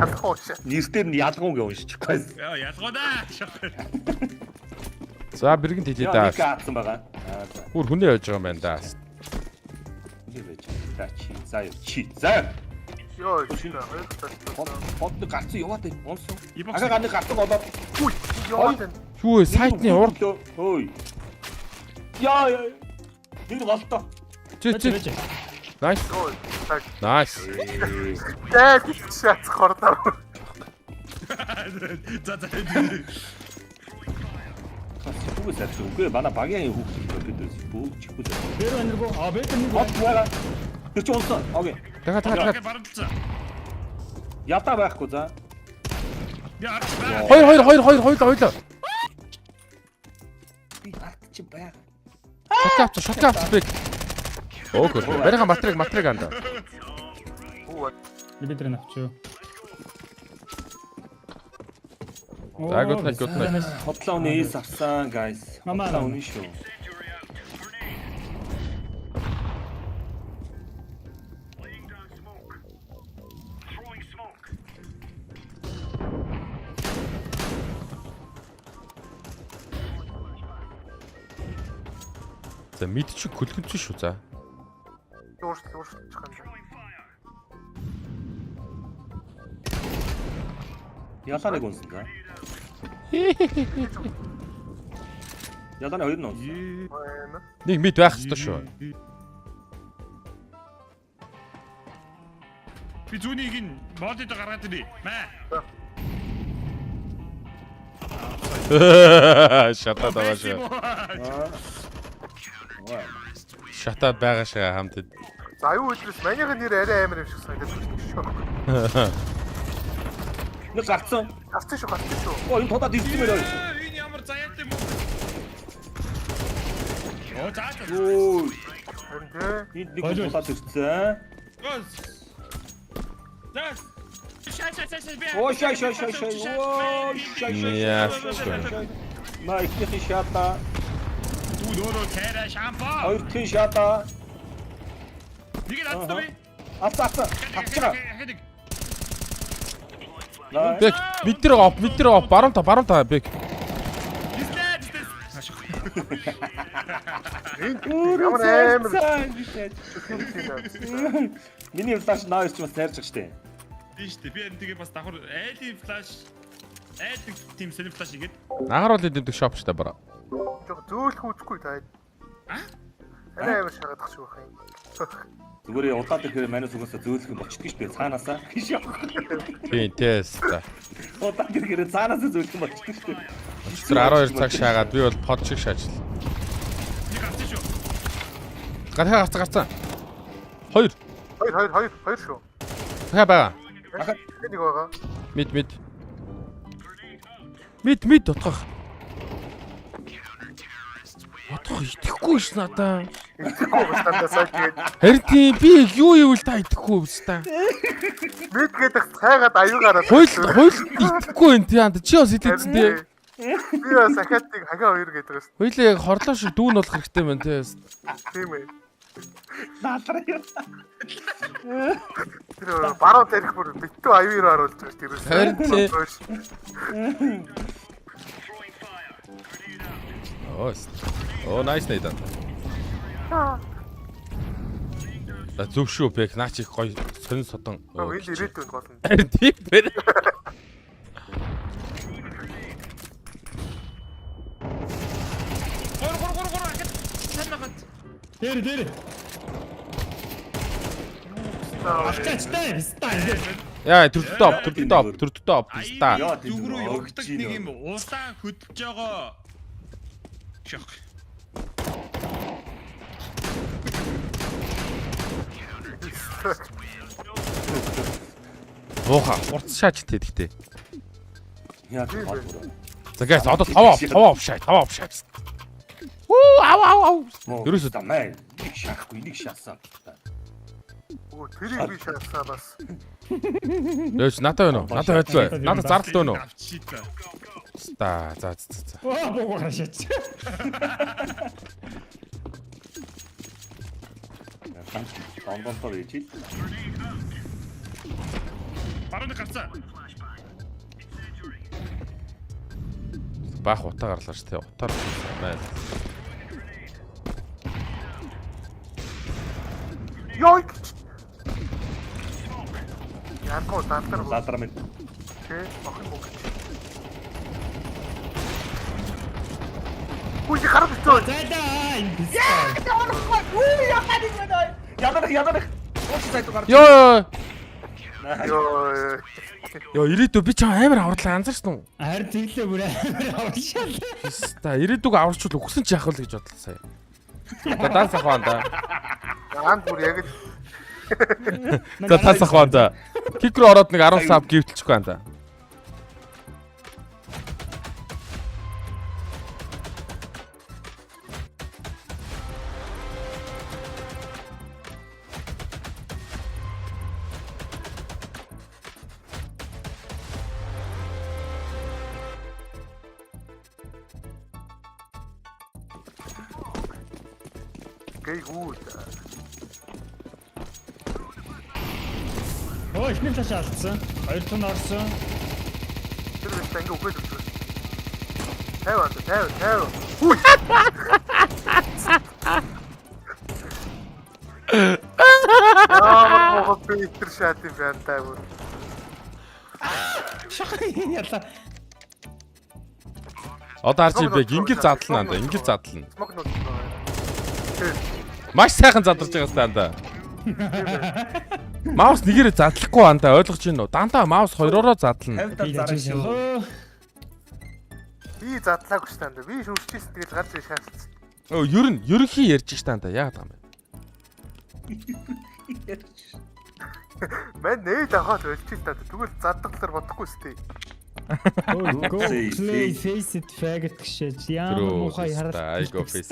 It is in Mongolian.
ялгуу шээ. Нэртээр нь ялгуу гэж уншчихгүй. Яа, ялгоодаа. За бэргэн тэлээ даа. Нэг аацсан байгаа. Бүр хүнээ яаж байгаа юм байна да. Нэг байж. За чи заа чи заа. Йоо, шинэ. Хот гарцсан яваад байна. Унсан. Ибокс. Ага ганы гарцсан болоод. Үй, яваад байна. Юу вэ? Сайтны урд. Хөөй. Яа. Нэг болтоо. Чи. Nice. Йоо, цаг. Nice. Яа, шац хордоо. За. Үгүй сарч үгүй манай багийн хүүхдүүд бид бүгд чихгүй. Бэр энерго. А бэр энерго. Хот байгаа. Тэр чи унсан. Окей. Дахиад. Барамтсан. Ятаа байхгүй за. Яа. Хоёр. Би арт чи байгаа. Шот авч бэг. Окей. Бариха матриг анда. Би тэр навчуу. За good night. Хотлооны эс авсан guys. Хотлооны шүү. За мид чи күлгэнч шүү за. Уурчлах юм. Ялаарыг унсан за. Ялааны хоёр нь унсан. Нэг мид байх ёстой шүү. Би зүүнийг нь модод гаргаад ирээ. Маа. Шатаад байгаа шүү. Шатаад байгаа шүү хамтд. За аюу хэлбэл манийхын нэр арай амар юм шиг санагдаж байна. Нэг гарцсан. Гарцсан шүү. Оо энэ тодад ирсэн мээр байна. Энэ ямар заяат юм бэ? Оо заа. Өө. Харин тий. Энд нэг тодад ирсэн. Гос. Заа. Шай. Оо шай. Оо шай. На ихний шата. Дөрөв тэрэ шампа. Хоёр тэн шата. Нэг л атсан. Атсан. Атчгаа. Бэг мид дээр оп баруун та бэг. Ямар амар. Миний флаш наа ч бас тайрч штэ. Тийм штэ. Би энэ тэгээ бас давхар айлын флаш айдаг тийм сэлэн флаш игээд. Нагаруул идэх шоп штэ бараа. Жог зөөлөх үзгүй та. Арай амар шагаадах шүү хай. Зүгээр удаад ирэхээр манай сүгээс зөөлөх юм болчихдгийг штэ цаанаасаа. Тийм тест. Удаад ирэхээр цаанаасаа зөөлөх юм болчихдгийг штэ. Тэр 12 цаг шаагаад би бол под шиг шаажил. Нэг авчих шүү. Гарцсан. Хоёр шүү. дахиад байгаа. Нэг байгаа. Мид утгах. Утгах итгэхгүй ш надаа. Итгэхгүй байна сая. Харин тийм би юу ивэл та итгэхгүй биш та. Мид гэдэг цайгаад аюугаараа. Хойл итгэхгүй энэ тийм чи бас итгэсэн тийм. Би бас ахаатыг хага хоёр гэдэг бас. Хоёлаа яг хорлоо шиг дүүн болох хэрэгтэй байна тийм. Тийм ээ. Наалраа. Тэр баруун тарих бүр битүү аюугаар оруулж байгаа тийм. Харин тийм. Оо nice найдаа. За зөв шүү бэг наач их гоё сонин содон. Энд ирээдүйн гол нь. Харин тийм бэр. Гор ахад санагад. Дээр. Ачаач стаа. Яа төрдөв. Ста. Зүг рүү явагддаг нэг юм улаан хөдөлж байгаа. Шок. Ууха урц шаач тэгтээ. Яа тийм. За guys одоо 5 шаач. Уу. Ерөөсөө тамаа. Шахахгүй нэг шаасаа. Оо тэрийг би шаасаа бас. Яаш надад байна уу? Надад байдлаа. Надад зардал байна уу? Авчиita. За. Оо богоо хашаач. Тандонтоо ичи. Барууны гарцаа. Баах утаа гарлаа шүү дээ. Утаар байна. Йой. Янко дантар. Ладрам минь. Тэ охин бүх. Үгүй харах ёстой. Зайдаа энэ пистоль. Ядарах. Ууч сайд гарч. Йоо. Йой. Йоо ирээдүй би ч амар авралаа анзаарсан уу? Харин тэглээ бүр амар авшаал. Та ирээдүг аварчвал өгсөн ч яах вэ гэж бодлоо сая. За данс ахваа да. Анд бүр яг л За данс ахваа да. Кик руу ороод нэг 10 сав гівтэлчихгүй анда. гей гүүд. Оо ихний таш алдсан. Хоёр тун орсон. Тэр ихтэй ингээ үхээд өгч. 50. Үгүй. Аа мөн Питер шат юм байна таа бүр. Яла. Одоо харж байг ингэж задлана анда. Ингэж задлана. Смок нот. Тэ. Маш сайхан задарч байгаа сте анда. Маус нэгээрээ задлахгүй анда ойлгож байна уу? Дандаа маус хоёроо задлана. 50 зарах шүү. Би задлаагүй шүү дээ. Би шүрчээс тэгэл гарч шаардсан. Өө ерөнхий ярьж штэ анда. Яагаад юм бэ? Мэн нээд аваад ölчээс таа. Тэгвэл задгалаар бодохгүй сте. Go play face it faggot гэж яа муухай хараад. I go face.